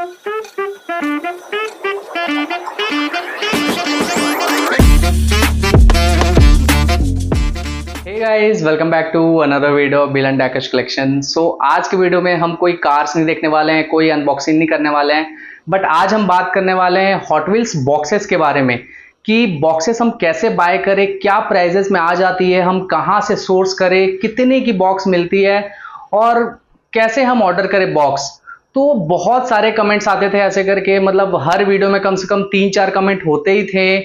Hey guys, welcome back to another video of Bill and डैकेश collection. So आज के video में हम कोई कार्स नहीं देखने वाले हैं, कोई अनबॉक्सिंग नहीं करने वाले हैं, बट आज हम बात करने वाले हैं हॉट व्हील्स बॉक्सेस के बारे में कि बॉक्सेस हम कैसे बाय करें, क्या प्राइजेस में आ जाती है, हम कहां से सोर्स करें, कितने की बॉक्स मिलती है और कैसे हम ऑर्डर करें बॉक्स। तो बहुत सारे कमेंट्स आते थे ऐसे करके, मतलब हर वीडियो में कम से कम 3-4 कमेंट होते ही थे।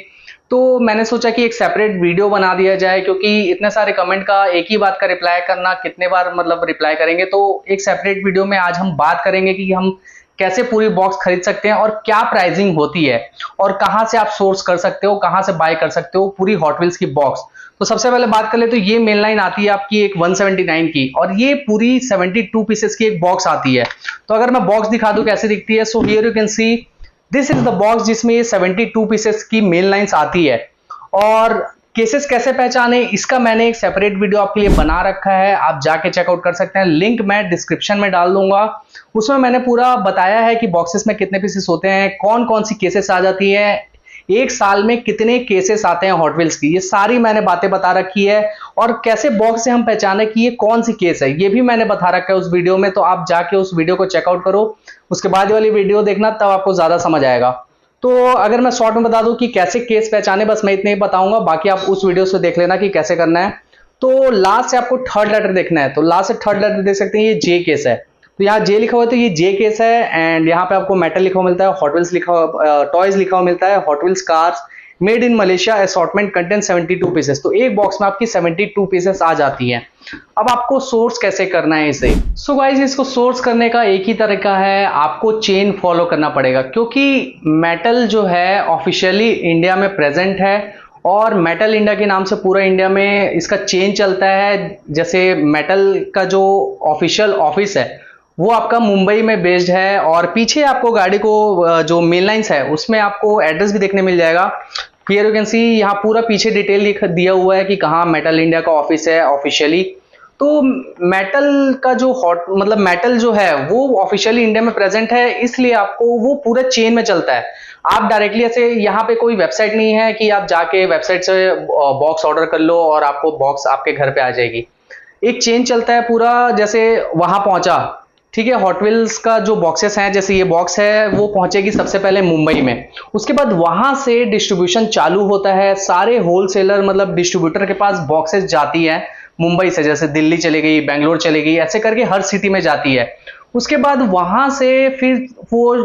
तो मैंने सोचा कि एक सेपरेट वीडियो बना दिया जाए, क्योंकि इतने सारे कमेंट का एक ही बात का रिप्लाई करना, कितने बार मतलब रिप्लाई करेंगे। तो एक सेपरेट वीडियो में आज हम बात करेंगे कि हम कैसे पूरी बॉक्स खरीद सकते हैं और क्या प्राइसिंग होती है और कहां से आप सोर्स कर सकते हो, कहां से बाय कर सकते हो पूरी हॉट व्हील्स की बॉक्स। तो सबसे पहले बात कर ले तो ये मेन लाइन आती है आपकी एक 179 की, और ये पूरी 72 पीसेस की एक बॉक्स आती है। तो अगर मैं बॉक्स दिखा दूं कैसे दिखती है, so here you can see this is the box जिसमें ये 72 पीसेस की मेन लाइंस आती है। और केसेस कैसे पहचाने, इसका मैंने एक सेपरेट वीडियो आपके लिए बना रखा है, आप जाके चेकआउट कर सकते हैं। लिंक मैं डिस्क्रिप्शन में डाल दूंगा। उसमें मैंने पूरा बताया है कि बॉक्सेस में कितने पीसेस होते हैं, कौन कौन सी केसेस आ जाती है, एक साल में कितने केसेस आते हैं हॉट व्हील्स की, ये सारी मैंने बातें बता रखी है। और कैसे बॉक्स से हम पहचाने कि ये कौन सी केस है, ये भी मैंने बता रखा है उस वीडियो में। तो आप जाके उस वीडियो को चेकआउट करो, उसके बाद वाली वीडियो देखना, तब आपको ज्यादा समझ आएगा। तो अगर मैं शॉर्ट में बता दूं कि कैसे केस पहचाने, बस मैं इतने ही बताऊंगा, बाकी आप उस वीडियो से देख लेना कि कैसे करना है। तो लास्ट से आपको थर्ड लेटर देखना है, तो लास्ट से थर्ड लेटर देख सकते हैं, ये जे केस है। तो यहाँ जे लिखा हुआ है, तो ये जे केस है। एंड यहाँ पे आपको मेटल लिखा हुआ मिलता है, हॉट व्हील्स लिखा हुआ, टॉयज लिखा हुआ मिलता है, hot wheels cars made in Malaysia, assortment content 72 pieces. तो एक बॉक्स में आपकी 72 पीसेस आ जाती हैं। अब आपको सोर्स कैसे करना है इसे। सो गाइस, इसको सोर्स करने का एक ही तरीका है, आपको चेन फॉलो करना पड़ेगा, क्योंकि मेटल जो है ऑफिशियली इंडिया में प्रेजेंट है और मेटल इंडिया के नाम से पूरा इंडिया में इसका चेन चलता है। जैसे मेटल का जो ऑफिशियल ऑफिस है वो आपका मुंबई में बेस्ड है, और पीछे आपको गाड़ी को जो मेन लाइंस है उसमें आपको एड्रेस भी देखने मिल जाएगा। हियर यू कैन सी, यहाँ पूरा पीछे डिटेल लिख दिया हुआ है कि कहाँ मेटल इंडिया का ऑफिस है ऑफिशियली। तो मेटल का जो हॉट मतलब मेटल जो है वो ऑफिशियली इंडिया में प्रेजेंट है, इसलिए आपको वो पूरा चेन में चलता है। आप डायरेक्टली ऐसे, यहाँ पे कोई वेबसाइट नहीं है कि आप जाके वेबसाइट से बॉक्स ऑर्डर कर लो और आपको बॉक्स आपके घर पे आ जाएगी। एक चेन चलता है पूरा, जैसे वहां पहुंचा, ठीक है, हॉट व्हील्स का जो बॉक्सेस हैं, जैसे ये बॉक्स है वो पहुंचेगी सबसे पहले मुंबई में, उसके बाद वहां से डिस्ट्रीब्यूशन चालू होता है। सारे होलसेलर मतलब डिस्ट्रीब्यूटर के पास बॉक्सेस जाती है मुंबई से, जैसे दिल्ली चली गई, बेंगलोर चली गई, ऐसे करके हर सिटी में जाती है। उसके बाद वहां से फिर वो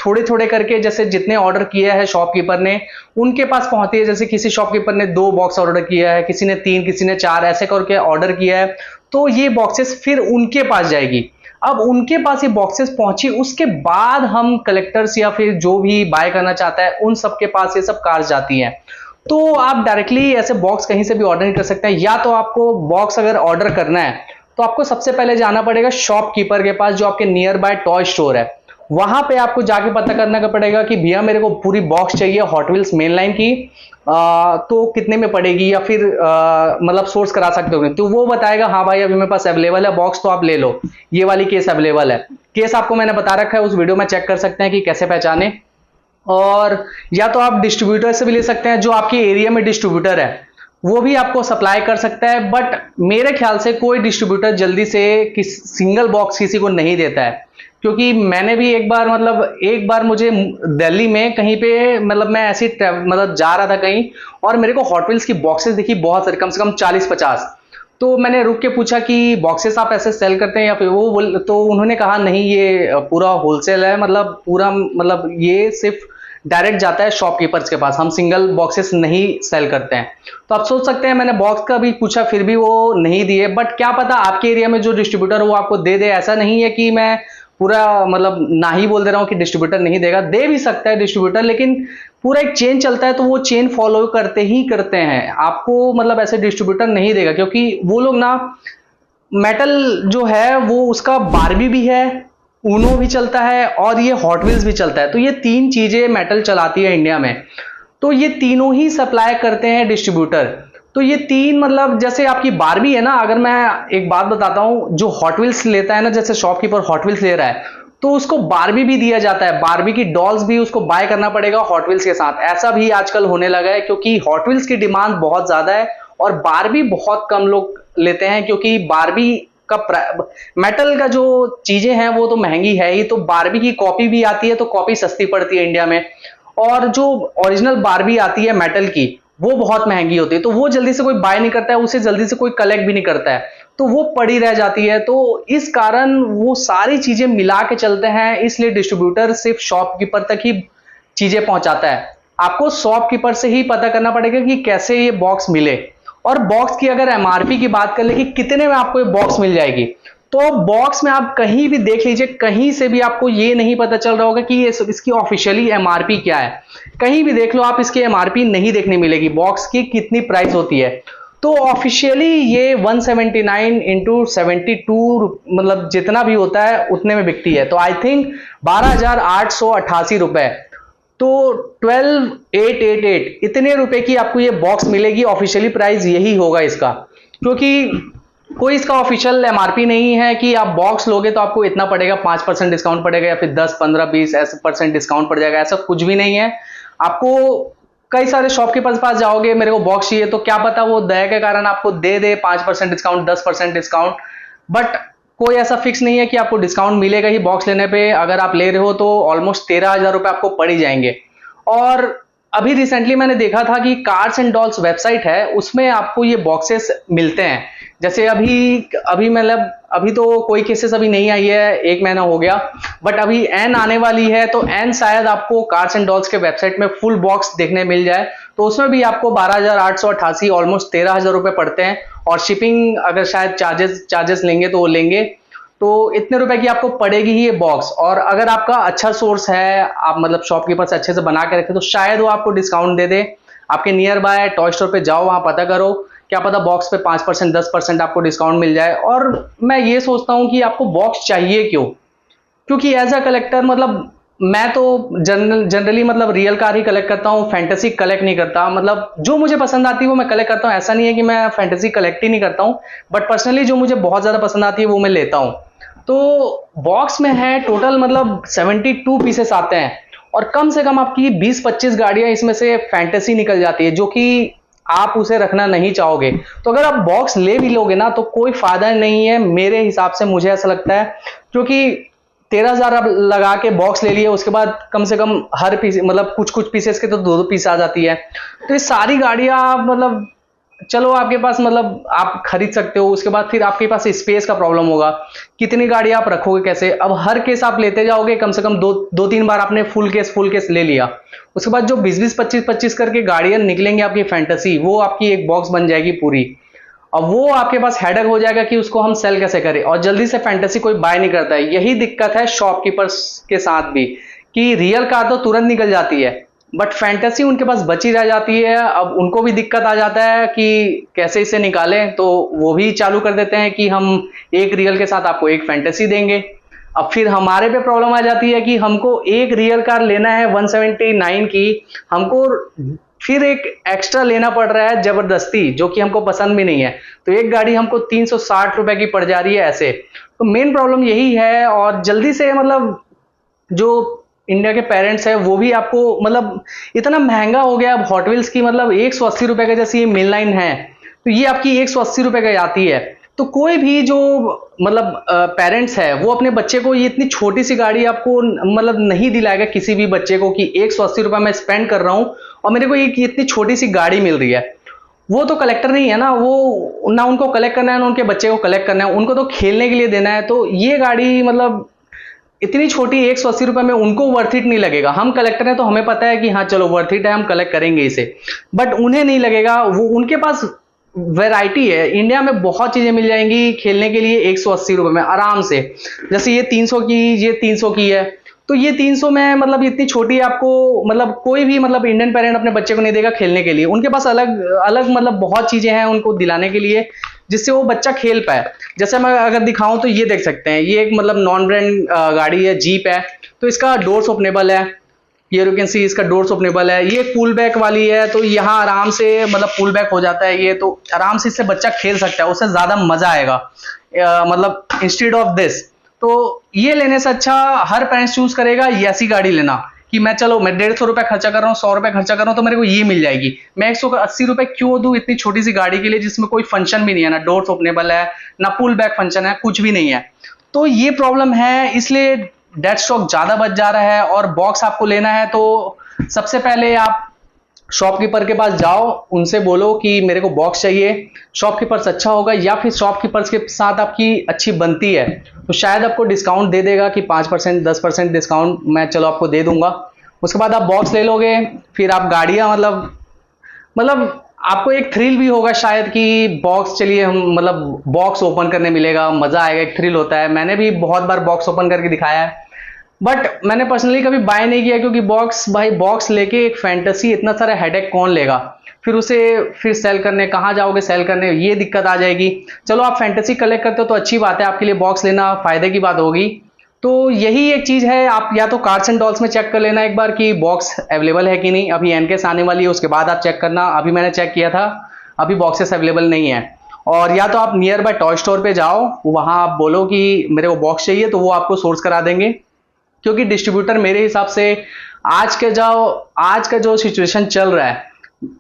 थोड़े थोड़े करके, जैसे जितने ऑर्डर किया है शॉपकीपर ने उनके पास पहुंचती है। जैसे किसी शॉपकीपर ने 2 बॉक्स ऑर्डर किया है, किसी ने 3, किसी ने 4, ऐसे करके ऑर्डर किया है, तो ये बॉक्सेस फिर उनके पास जाएगी। अब उनके पास ये बॉक्सेस पहुंची, उसके बाद हम कलेक्टर्स या फिर जो भी बाय करना चाहता है उन सबके पास ये सब कार्स जाती हैं। तो आप डायरेक्टली ऐसे बॉक्स कहीं से भी ऑर्डर नहीं कर सकते हैं। या तो आपको बॉक्स अगर ऑर्डर करना है तो आपको सबसे पहले जाना पड़ेगा शॉपकीपर के पास, जो आपके नियर बाय टॉय स्टोर है, वहां पे आपको जाके पता करना का पड़ेगा कि भैया मेरे को पूरी बॉक्स चाहिए हॉट व्हील्स मेन लाइन की, तो कितने में पड़ेगी, या फिर मतलब सोर्स करा सकते हो। तो वो बताएगा हाँ भाई अभी मेरे पास अवेलेबल है बॉक्स, तो आप ले लो, ये वाली केस अवेलेबल है। केस आपको मैंने बता रखा है, उस वीडियो में चेक कर सकते हैं कि कैसे पहचाने। और या तो आप डिस्ट्रीब्यूटर से भी ले सकते हैं, जो आपके एरिया में डिस्ट्रीब्यूटर है वो भी आपको सप्लाई कर सकता है। बट मेरे ख्याल से कोई डिस्ट्रीब्यूटर जल्दी से सिंगल बॉक्स किसी को नहीं देता है, क्योंकि मैंने भी एक बार मुझे दिल्ली में कहीं पे, मतलब मैं ऐसे मतलब जा रहा था कहीं, और मेरे को हॉट व्हील्स की बॉक्सेस दिखी बहुत सारी, कम से कम 40-50। तो मैंने रुक के पूछा कि बॉक्सेस आप ऐसे सेल करते हैं या फिर वो तो उन्होंने कहा नहीं, ये पूरा होलसेल है, मतलब पूरा, मतलब ये सिर्फ डायरेक्ट जाता है शॉपकीपर्स के पास, हम सिंगल बॉक्सेस नहीं सेल करते हैं। तो आप सोच सकते हैं, मैंने बॉक्स का भी पूछा फिर भी वो नहीं दिए। बट क्या पता आपके एरिया में जो डिस्ट्रीब्यूटर है वो आपको दे दे, ऐसा नहीं है कि मैं पूरा मतलब ना ही बोल दे रहा हूं कि डिस्ट्रीब्यूटर नहीं देगा, दे भी सकता है डिस्ट्रीब्यूटर, लेकिन पूरा एक चेन चलता है तो वो चेन फॉलो करते ही करते हैं। आपको मतलब ऐसे डिस्ट्रीब्यूटर नहीं देगा, क्योंकि वो लोग ना, मेटल जो है वो उसका बारबी भी है, ऊनो भी चलता है और ये हॉट व्हील्स भी चलता है। तो ये 3 चीजें मेटल चलाती है इंडिया में, तो ये तीनों ही सप्लाई करते हैं डिस्ट्रीब्यूटर। तो ये 3 मतलब जैसे आपकी बारबी है ना, अगर मैं एक बात बताता हूं, जो हॉट व्हील्स लेता है ना, जैसे शॉपकीपर हॉट व्हील्स ले रहा है, तो उसको बारबी भी दिया जाता है, बारबी की डॉल्स भी उसको बाय करना पड़ेगा हॉट व्हील्स के साथ। ऐसा भी आजकल होने लगा है क्योंकि हॉट व्हील्स की डिमांड बहुत ज्यादा है और बारबी बहुत कम लोग लेते हैं, क्योंकि बारबी का मेटल का जो चीजें हैं वो तो महंगी है ही, तो बारबी की कॉपी भी आती है तो कॉपी सस्ती पड़ती है इंडिया में, और जो ओरिजिनल बारबी आती है मेटल की वो बहुत महंगी होती है, तो वो जल्दी से कोई बाय नहीं करता है, उसे जल्दी से कोई कलेक्ट भी नहीं करता है, तो वो पड़ी रह जाती है। तो इस कारण वो सारी चीजें मिला के चलते हैं, इसलिए डिस्ट्रीब्यूटर सिर्फ शॉपकीपर तक ही चीजें पहुंचाता है। आपको शॉपकीपर से ही पता करना पड़ेगा कि कैसे ये बॉक्स मिले। और बॉक्स की अगर एमआरपी की बात कर ले कि कितने में आपको ये बॉक्स मिल जाएगी, तो बॉक्स में आप कहीं भी देख लीजिए, कहीं से भी आपको ये नहीं पता चल रहा होगा कि ये इसकी ऑफिशियली एमआरपी क्या है। कहीं भी देख लो आप, इसकी एमआरपी नहीं देखने मिलेगी बॉक्स की कितनी प्राइस होती है। तो ऑफिशियली ये 179 इंटू 72 मतलब जितना भी होता है उतने में बिकती है, तो आई थिंक 12,888 रुपए, तो 12,888 इतने रुपए की आपको ये बॉक्स मिलेगी। ऑफिशियली प्राइस यही होगा इसका, क्योंकि कोई इसका ऑफिशियल एमआरपी नहीं है कि आप बॉक्स लोगे तो आपको इतना पड़ेगा, 5% डिस्काउंट पड़ेगा या फिर 10, 15, 20 ऐसे % डिस्काउंट पड़ जाएगा, ऐसा कुछ भी नहीं है। आपको कई सारे शॉपकीपर्स पास जाओगे, मेरे को बॉक्स चाहिए, तो क्या पता वो दया के कारण आपको दे दे 5% डिस्काउंट, 10% डिस्काउंट, बट कोई ऐसा फिक्स नहीं है कि आपको डिस्काउंट मिलेगा ही बॉक्स लेने पे। अगर आप ले रहे हो तो ऑलमोस्ट 13,000 रुपए आपको पड़ ही जाएंगे। और अभी रिसेंटली मैंने देखा था कि कार्स एंड डॉल्स वेबसाइट है, उसमें आपको ये बॉक्सेस मिलते हैं। जैसे अभी मतलब अभी तो कोई केसेस अभी नहीं आई है, 1 महीना हो गया, बट अभी एन आने वाली है, तो एन शायद आपको कार्स एंड डॉल्स के वेबसाइट में फुल बॉक्स देखने मिल जाए, तो उसमें भी आपको 12,888 ऑलमोस्ट 13,000 रुपए पड़ते हैं। और शिपिंग अगर शायद चार्जेस लेंगे तो वो लेंगे, तो इतने रुपए की आपको पड़ेगी ही ये बॉक्स। और अगर आपका अच्छा सोर्स है, आप मतलब शॉपकीपर से अच्छे से बना के रखे, तो शायद वो आपको डिस्काउंट दे दे। आपके नियर बाय टॉय स्टोर पे जाओ, वहां पता करो, क्या पता बॉक्स पे 5%, 10% आपको डिस्काउंट मिल जाए। और मैं ये सोचता हूँ कि आपको बॉक्स चाहिए क्यों, क्योंकि एज अ कलेक्टर मतलब मैं तो जनरली मतलब रियल कार ही कलेक्ट करता हूँ, फैंटेसी कलेक्ट नहीं करता। मतलब जो मुझे पसंद आती है वो मैं कलेक्ट करता हूँ, ऐसा नहीं है कि मैं फैंटेसी कलेक्ट ही नहीं करता हूँ, बट पर्सनली जो मुझे बहुत ज्यादा पसंद आती है वो मैं लेता हूँ। तो बॉक्स में है टोटल मतलब 72 पीसेस आते हैं, और कम से कम आपकी 20-25 गाड़ियां इसमें से फैंटेसी निकल जाती है, जो कि आप उसे रखना नहीं चाहोगे। तो अगर आप बॉक्स ले भी लोगे ना तो कोई फायदा नहीं है मेरे हिसाब से, मुझे ऐसा लगता है, क्योंकि 13,000 आप लगा के बॉक्स ले लिए, उसके बाद कम से कम हर पीस मतलब कुछ पीसेस के तो 2-2 पीस आ जाती है। तो ये सारी गाड़ियां मतलब चलो आपके पास मतलब आप खरीद सकते हो, उसके बाद फिर आपके पास स्पेस का प्रॉब्लम होगा, कितनी गाड़ी आप रखोगे कैसे। अब हर केस आप लेते जाओगे, कम से कम 2-3 बार आपने फुल केस ले लिया, उसके बाद जो 20-20, 25-25 करके गाड़ियां निकलेंगे आपकी फैंटेसी, वो आपकी एक बॉक्स बन जाएगी पूरी। अब वो आपके पास हेडेक हो जाएगा कि उसको हम सेल कैसे करें, और जल्दी से फैंटेसी कोई बाय नहीं करता है। यही दिक्कत है शॉपकीपर्स के साथ भी, कि रियल कार तो तुरंत निकल जाती है, बट फैंटेसी उनके पास बची रह जाती है। अब उनको भी दिक्कत आ जाता है कि कैसे इसे निकालें, तो वो भी चालू कर देते हैं कि हम एक रियल के साथ आपको एक फैंटेसी देंगे। अब फिर हमारे पे प्रॉब्लम आ जाती है कि हमको एक रियल कार लेना है 179 की, हमको फिर एक एक्स्ट्रा लेना पड़ रहा है जबरदस्ती, जो कि हमको पसंद भी नहीं है, तो एक गाड़ी हमको 360 रुपए की पड़ जा रही है ऐसे। तो मेन प्रॉब्लम यही है। और जल्दी से मतलब जो इंडिया के पेरेंट्स है वो भी आपको मतलब इतना महंगा हो गया अब हॉट व्हील्स की, मतलब 180 रुपए का, जैसे ये मेन लाइन है तो ये आपकी 180 रुपए का आती है। तो कोई भी जो मतलब पेरेंट्स है वो अपने बच्चे को ये इतनी छोटी सी गाड़ी आपको मतलब नहीं दिलाएगा किसी भी बच्चे को, कि 180 रुपए मैं स्पेंड कर रहा हूं और मेरे को एक इतनी छोटी सी गाड़ी मिल रही है। वो तो कलेक्टर नहीं है ना, वो ना उनको कलेक्ट करना है ना उनके बच्चे को कलेक्ट करना है, उनको तो खेलने के लिए देना है। तो ये गाड़ी मतलब इतनी छोटी 180 रुपए में उनको वर्थ इट नहीं लगेगा। हम कलेक्टर हैं तो हमें पता है कि हाँ चलो वर्थ इट है, हम कलेक्ट करेंगे इसे, बट उन्हें नहीं लगेगा। वो उनके पास वैरायटी है, इंडिया में बहुत चीजें मिल जाएंगी खेलने के लिए 180 रुपए में आराम से। जैसे ये 300 की, ये 300 की है, तो ये 300 में मतलब इतनी छोटी आपको मतलब कोई भी मतलब इंडियन पेरेंट अपने बच्चे को नहीं देगा खेलने के लिए। उनके पास अलग अलग मतलब बहुत चीजें हैं उनको दिलाने के लिए, जिससे वो बच्चा खेल पाए। जैसे मैं अगर दिखाऊं तो ये देख सकते हैं, ये एक मतलब नॉन ब्रांड गाड़ी है, जीप है, तो इसका डोर्स ओपनेबल है, ये यू कैन सी इसका डोर्स ओपनेबल है। ये पुल बैक वाली है, तो यहाँ आराम से मतलब पुल बैक हो जाता है ये, तो आराम से इससे बच्चा खेल सकता है, उससे ज्यादा मजा आएगा मतलब इंस्टेड ऑफ दिस। तो ये लेने से अच्छा हर पेरेंट्स चूज करेगा ये ऐसी गाड़ी लेना कि मैं 150 रुपए खर्चा कर रहा हूँ, 100 रुपए खर्चा कर रहा हूँ तो मेरे को ये मिल जाएगी। मैं 180 रुपए क्यों दूं इतनी छोटी सी गाड़ी के लिए जिसमें कोई फंक्शन भी नहीं है, ना डोर्स ओपनेबल है, ना पुल बैक फंक्शन है, कुछ भी नहीं है। तो ये प्रॉब्लम है, इसलिए डेड स्टॉक ज्यादा बच जा रहा है। और बॉक्स आपको लेना है तो सबसे पहले आप शॉपकीपर के पास जाओ, उनसे बोलो कि मेरे को बॉक्स चाहिए। शॉपकीपर्स अच्छा होगा, या फिर शॉपकीपर्स के साथ आपकी अच्छी बनती है तो शायद आपको डिस्काउंट दे देगा कि 5% 10% डिस्काउंट मैं चलो आपको दे दूंगा। उसके बाद आप बॉक्स ले लोगे, फिर आप गाड़ियां मतलब आपको एक थ्रिल भी होगा शायद कि बॉक्स, चलिए हम मतलब बॉक्स ओपन करने मिलेगा, मजा आएगा, एक थ्रिल होता है। मैंने भी बहुत बार बॉक्स ओपन करके दिखाया है, बट मैंने पर्सनली कभी बाय नहीं किया क्योंकि बॉक्स लेके एक फैंटेसी, इतना सारा हेडेक कौन लेगा, फिर उसे फिर सेल करने कहाँ जाओगे, सेल करने ये दिक्कत आ जाएगी। चलो आप फैंटेसी कलेक्ट करते हो तो अच्छी बात है, आपके लिए बॉक्स लेना फायदे की बात होगी। तो यही एक चीज है, आप या तो कार्ड्स एंड डॉल्स में चेक कर लेना एक बार कि बॉक्स अवेलेबल है कि नहीं। अभी एनकेस आने वाली है, उसके बाद आप चेक करना। अभी मैंने चेक किया था, अभी बॉक्सेस अवेलेबल नहीं है। और या तो आप नियर बाय टॉय स्टोर पे जाओ, वहां आप बोलो कि मेरे को बॉक्स चाहिए, तो वो आपको सोर्स करा देंगे। क्योंकि डिस्ट्रीब्यूटर मेरे हिसाब से आज का जो सिचुएशन चल रहा है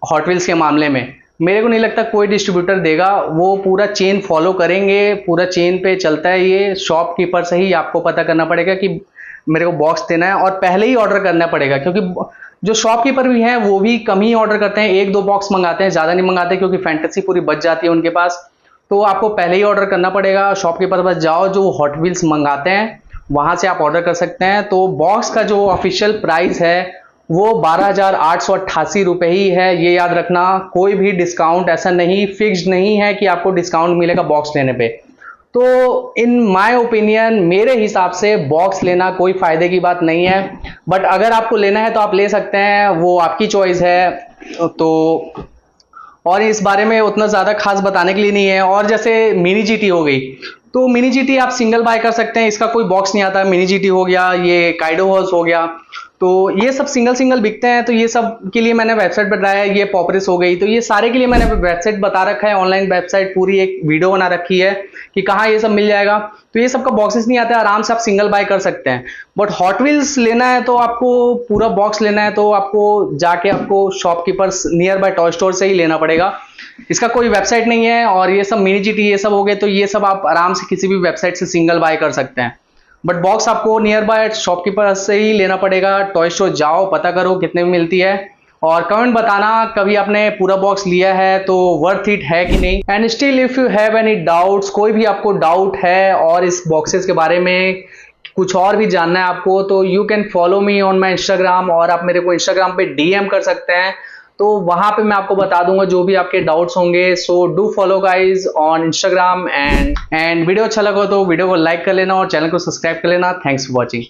हॉट व्हील्स के मामले में, मेरे को नहीं लगता कोई डिस्ट्रीब्यूटर देगा। वो पूरा चेन फॉलो करेंगे, पूरा चेन पे चलता है ये। शॉपकीपर से ही आपको पता करना पड़ेगा कि मेरे को बॉक्स देना है, और पहले ही ऑर्डर करना पड़ेगा। क्योंकि जो शॉपकीपर भी हैं वो भी कम ही ऑर्डर करते हैं, 1-2 बॉक्स मंगाते हैं, ज्यादा नहीं मंगाते, क्योंकि फैंटेसी पूरी बच जाती है उनके पास। तो आपको पहले ही ऑर्डर करना पड़ेगा। शॉपकीपर पास जाओ, जो हॉट व्हील्स मंगाते हैं वहां से आप ऑर्डर कर सकते हैं। तो बॉक्स का जो ऑफिशियल प्राइस है वो 12,888 रुपए ही है, ये याद रखना। कोई भी डिस्काउंट ऐसा नहीं, फिक्स्ड नहीं है कि आपको डिस्काउंट मिलेगा बॉक्स लेने पे। तो इन माय ओपिनियन, मेरे हिसाब से बॉक्स लेना कोई फायदे की बात नहीं है। बट अगर आपको लेना है तो आप ले सकते हैं, वो आपकी चॉइस है। तो और इस बारे में उतना ज्यादा खास बताने के लिए नहीं है। और जैसे मिनी जीटी हो गई, तो मिनी जीटी आप सिंगल बाय कर सकते हैं, इसका कोई बॉक्स नहीं आता। मिनी जीटी हो गया, ये काइडो हाउस हो गया, तो ये सब सिंगल बिकते हैं। तो ये सब के लिए मैंने वेबसाइट बताया है। ये पॉपरिस हो गई, तो ये सारे के लिए मैंने वेबसाइट बता रखा है, ऑनलाइन वेबसाइट, पूरी एक वीडियो बना रखी है कि कहाँ ये सब मिल जाएगा। तो ये सब का बॉक्सेस नहीं आता है, आराम से आप सिंगल बाय कर सकते हैं। बट हॉट व्हील्स लेना है तो आपको पूरा बॉक्स लेना है तो आपको जाके आपको shopkeepers near by toy store से ही लेना पड़ेगा। इसका कोई वेबसाइट नहीं है। और ये सब मिनी जीटी ये सब हो गए, तो ये सब आप आराम से किसी भी वेबसाइट से सिंगल बाय कर सकते हैं। बट बॉक्स आपको नियर बाय शॉपकीपर से ही लेना पड़ेगा। टॉय स्टोर जाओ, पता करो कितने में मिलती है, और कमेंट बताना कभी आपने पूरा बॉक्स लिया है तो वर्थ इट है कि नहीं। And still if you have any doubts, कोई भी आपको डाउट है और इस बॉक्सेस के बारे में कुछ और भी जानना है आपको, तो you can follow me on my Instagram, और आप मेरे को इंस्टाग्राम पे डीएम कर सकते हैं। तो वहां पे मैं आपको बता दूंगा जो भी आपके डाउट्स होंगे। So do follow guys on Instagram. And video अच्छा लगा तो वीडियो को लाइक कर लेना और चैनल को सब्सक्राइब कर लेना। Thanks for watching.